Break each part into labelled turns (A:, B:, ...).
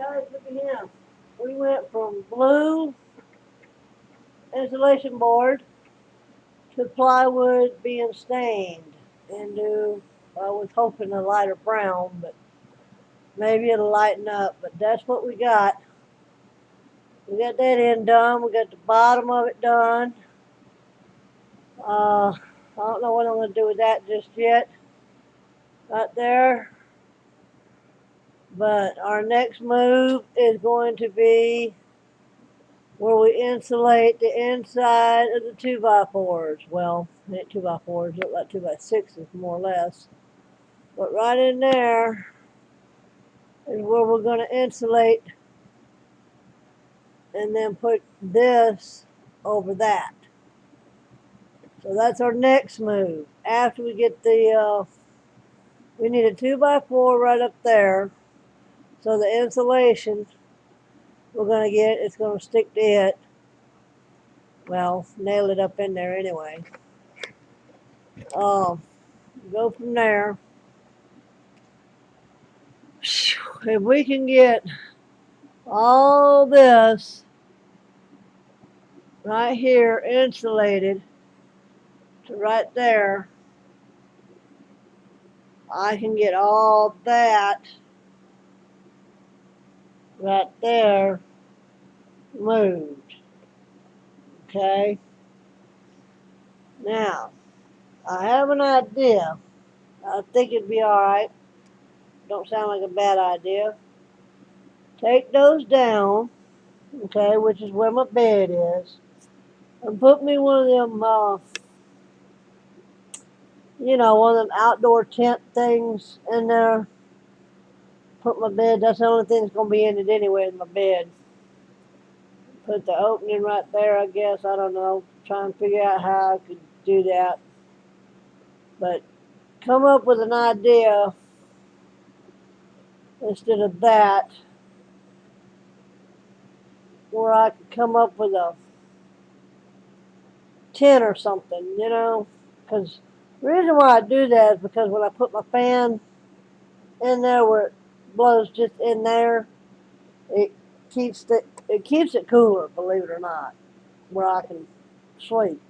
A: guys, look at him. We went from blue insulation board to plywood being stained into, I was hoping a lighter brown, but maybe it'll lighten up. But that's what we got. We got that end done. We got the bottom of it done. I don't know what I'm going to do with that just yet. Right there. But our next move is going to be where we insulate the inside of the 2x4s. Well, not 2x4s, look like 2x6s more or less. But right in there is where we're going to insulate and then put this over that. So that's our next move. After we get we need a 2x4 right up there. So the insulation we're going to get, it's going to stick to it. Well, nail it up in there anyway. Go from there. If we can get all this right here insulated to right there, I can get all that right there moved. Okay? Now, I have an idea. I think it'd be alright. Don't sound like a bad idea. Take those down, okay, which is where my bed is, and put me one of them, one of them outdoor tent things in there. Put my bed, that's the only thing that's going to be in it anyway, is my bed. Put the opening right there, I guess. I don't know. Try and figure out how I could do that. But come up with an idea instead of that, where I could come up with a tent or something, Because the reason why I do that is because when I put my fan in there where it blows just in there, it keeps it cooler, believe it or not, where I can sleep.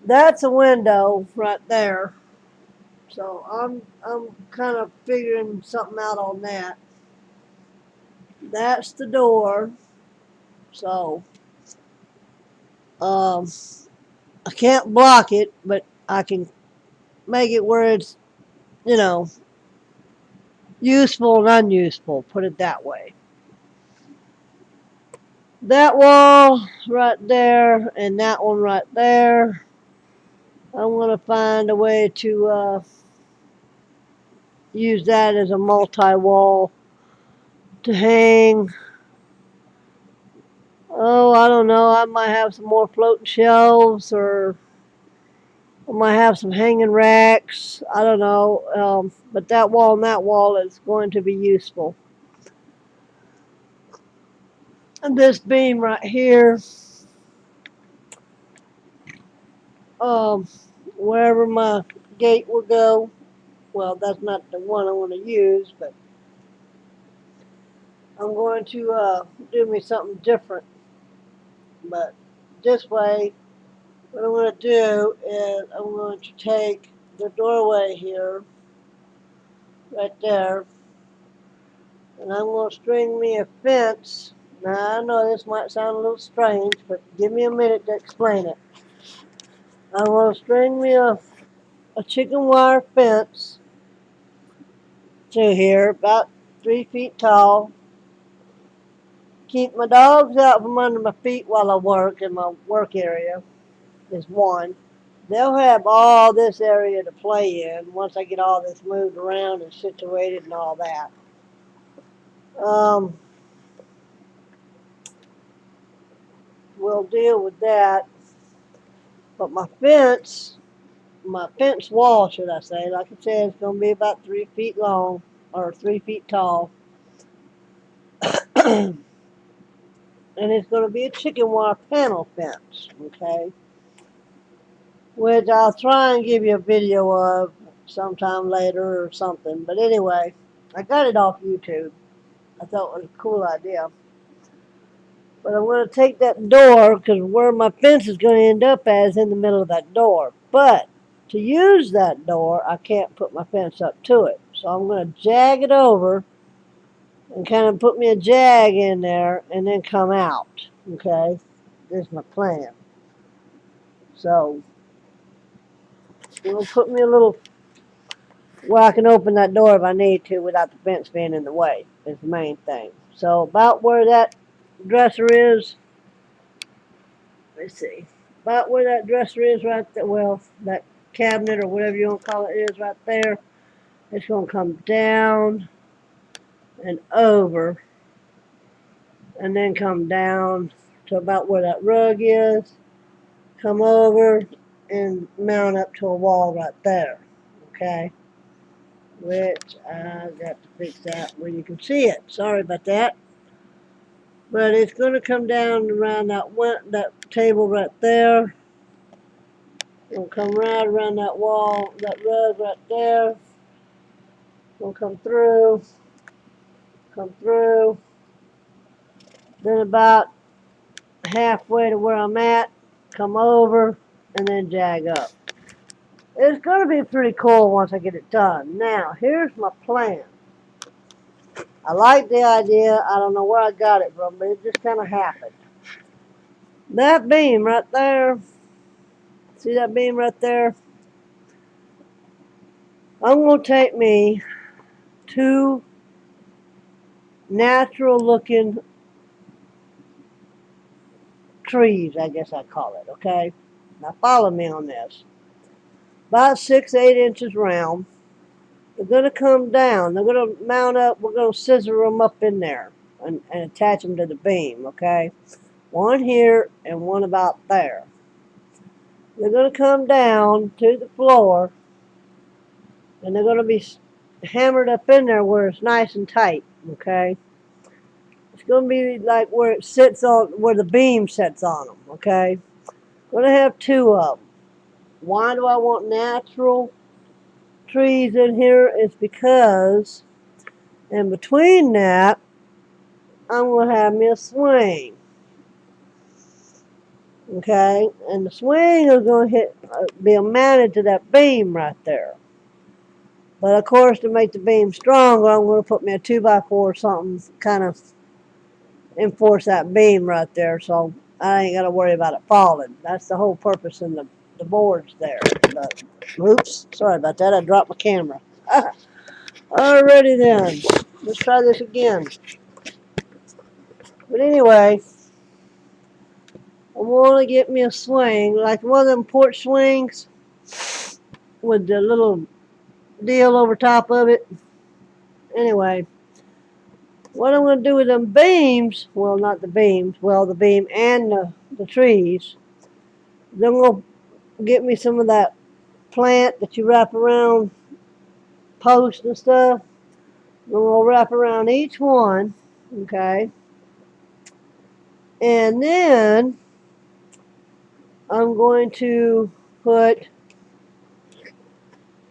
A: That's a window right there. So I'm kind of figuring something out on that. That's the door. So um, I can't block it, but I can make it where it's you know useful and unuseful. Put it that way. That wall right there and that one right there. I'm gonna find a way to use that as a multi-wall to hang. Oh, I don't know. I might have some more floating shelves, or I might have some hanging racks. I don't know. But that wall and that wall is going to be useful. And this beam right here, um, wherever my gate will go. Well, that's not the one I want to use, but I'm going to do me something different. But this way, what I'm going to do is I'm going to take the doorway here, right there, and I'm going to string me a fence. Now, I know this might sound a little strange, but give me a minute to explain it. I'm going to string me a chicken wire fence to here, about 3 feet tall. Keep my dogs out from under my feet while I work in my work area is one. They'll have all this area to play in once I get all this moved around and situated and all that. Um, we'll deal with that. But my fence wall, should I say, like I said, it's going to be about 3 feet long or 3 feet tall. And it's going to be a chicken wire panel fence, okay? Which I'll try and give you a video of sometime later or something. But anyway, I got it off YouTube. I thought it was a cool idea. But I'm going to take that door because where my fence is going to end up at is in the middle of that door. But to use that door, I can't put my fence up to it. So I'm going to jag it over and kind of put me a jag in there and then come out. Okay? This is my plan. So it'll put me a little where I can open that door if I need to without the fence being in the way is the main thing. So about where that dresser is, let's see, about where that dresser is right there, well, that cabinet or whatever you want to call it is right there, it's going to come down and over and then come down to about where that rug is, come over and mount up to a wall right there, okay? Which I got to fix that where you can see it. Sorry about that. But it's going to come down around that table right there. It'll come right around that wall, that rug right there. It'll come through. Then about halfway to where I'm at, come over, and then jag up. It's going to be pretty cool once I get it done. Now, here's my plan. I like the idea. I don't know where I got it from, but it just kind of happened. That beam right there, see that beam right there? I'm going to take me two natural looking trees, I guess I call it, okay? Now follow me on this. About 6-8 inches round. They're going to come down. They're going to mount up. We're going to scissor them up in there and attach them to the beam, okay? One here and one about there. They're going to come down to the floor and they're going to be hammered up in there where it's nice and tight, okay? It's going to be like where it sits on, where the beam sits on them, okay? I'm going to have two of them. Why do I want natural trees in here? It's because in between that, I'm going to have me a swing. Okay? And the swing is going to be mounted to that beam right there. But of course, to make the beam stronger, I'm going to put me a 2x4 or something, kind of enforce that beam right there, so I ain't got to worry about it falling. That's the whole purpose in the boards there. But, oops, sorry about that. I dropped my camera. Alrighty then. Let's try this again. But anyway, I want to get me a swing, like one of them porch swings with the little deal over top of it. Anyway, what I'm going to do with them beams, well, not the beams, well, the beam and the trees, then we'll get me some of that plant that you wrap around posts and stuff. Then we'll wrap around each one, okay? And then I'm going to put,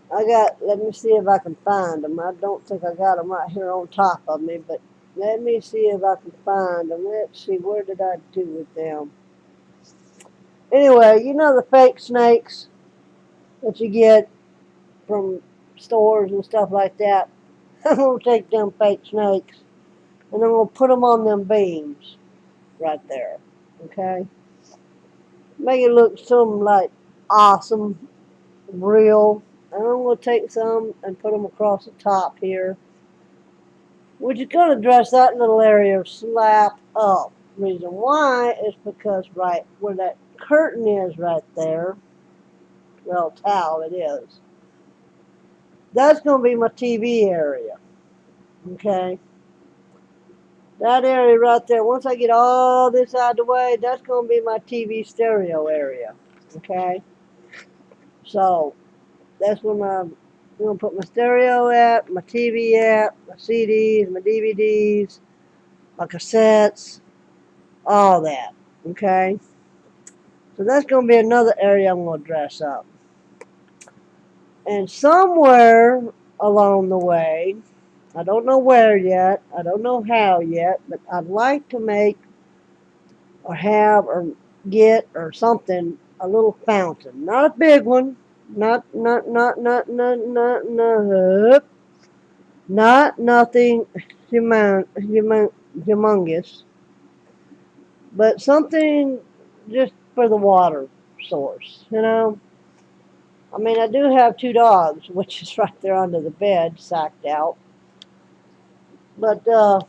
A: let me see if I can find them. I don't think I got them right here on top of me, but let me see if I can find them. Let's see, where did I do with them? Anyway, you know the fake snakes that you get from stores and stuff like that? I'm going to take them fake snakes and I'm going to put them on them beams right there, okay? Make it look something like awesome, real. And I'm going to take some and put them across the top here, which is going to dress that little area slap up. Reason why is because right where that curtain is right there, well, towel it is, that's going to be my TV area, okay? That area right there, once I get all this out of the way, that's going to be my TV stereo area, okay? So, that's where I'm going to put my stereo at, my TV at, my CDs, my DVDs, my cassettes, all that, okay? So that's going to be another area I'm going to dress up. And somewhere along the way, I don't know where yet. I don't know how yet, but I'd like to make or have or get or something a little fountain. Not a big one. Not nothing humongous, but something just for the water source, you know. I mean, I do have two dogs, which is right there under the bed, sacked out. But so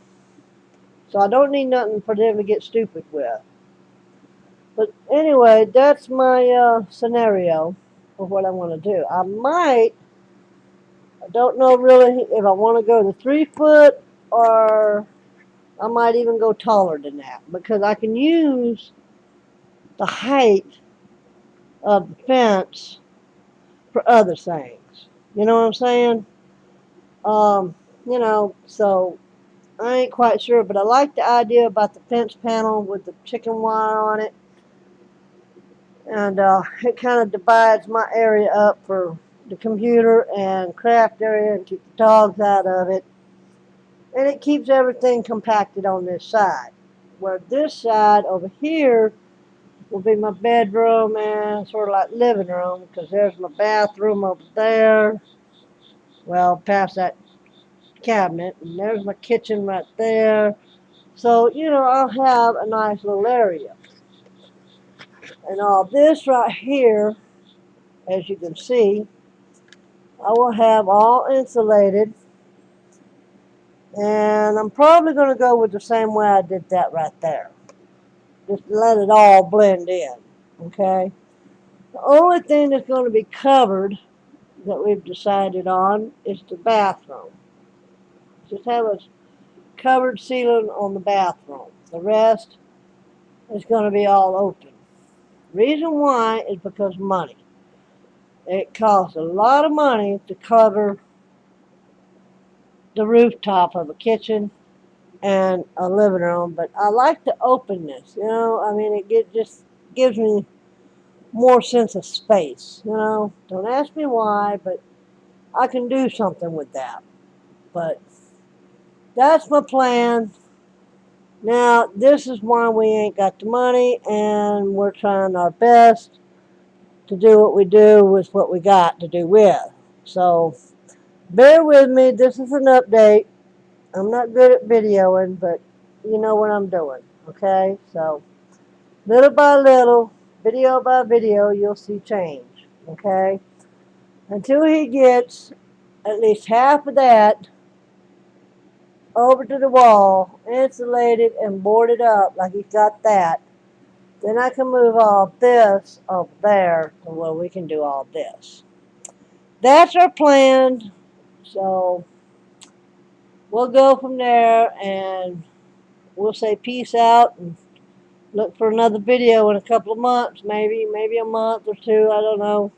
A: I don't need nothing for them to get stupid with. But anyway, that's my scenario of what I want to do. I don't know really if I want to go to 3 foot or I might even go taller than that because I can use the height of the fence for other things. You know what I'm saying? Um, so I ain't quite sure, but I like the idea about the fence panel with the chicken wire on it. And it kind of divides my area up for the computer and craft area and keep the dogs out of it. And it keeps everything compacted on this side. Where this side over here will be my bedroom and sort of like living room because there's my bathroom over there. Well, past that cabinet, and there's my kitchen right there. So, I'll have a nice little area. And all this right here, as you can see, I will have all insulated. And I'm probably going to go with the same way I did that right there. Just let it all blend in, okay? The only thing that's going to be covered that we've decided on is the bathroom. Just have a covered ceiling on the bathroom. The rest is going to be all open. Reason why is because money. It costs a lot of money to cover the rooftop of a kitchen and a living room, but I like the openness. I mean, just gives me more sense of space. Don't ask me why, but I can do something with that. But that's my plan. Now, this is why we ain't got the money, and we're trying our best to do what we do with what we got to do with. So, bear with me. This is an update. I'm not good at videoing, but you know what I'm doing, okay? So, little by little, video by video, you'll see change, okay? Until he gets at least half of that over to the wall, insulated and boarded up like he's got that, then I can move all this over there to where we can do all this. That's our plan. So we'll go from there and we'll say peace out and look for another video in a couple of months, maybe a month or two, I don't know.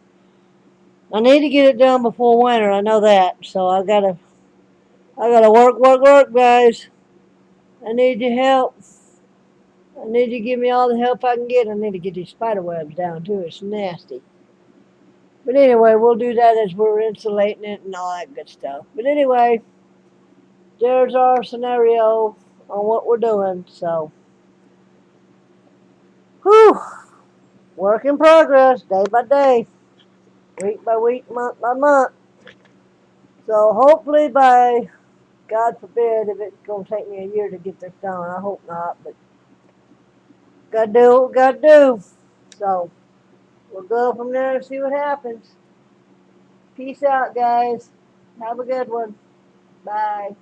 A: I need to get it done before winter, I know that. So I gotta work, guys. I need your help. I need you to give me all the help I can get. I need to get these spider webs down too. It's nasty. But anyway, we'll do that as we're insulating it and all that good stuff. But anyway, there's our scenario on what we're doing. So, whew, work in progress, day by day, week by week, month by month. So hopefully by, God forbid, if it's going to take me a year to get this done, I hope not, but gotta do what we gotta do. So, we'll go from there and see what happens. Peace out, guys. Have a good one. Bye.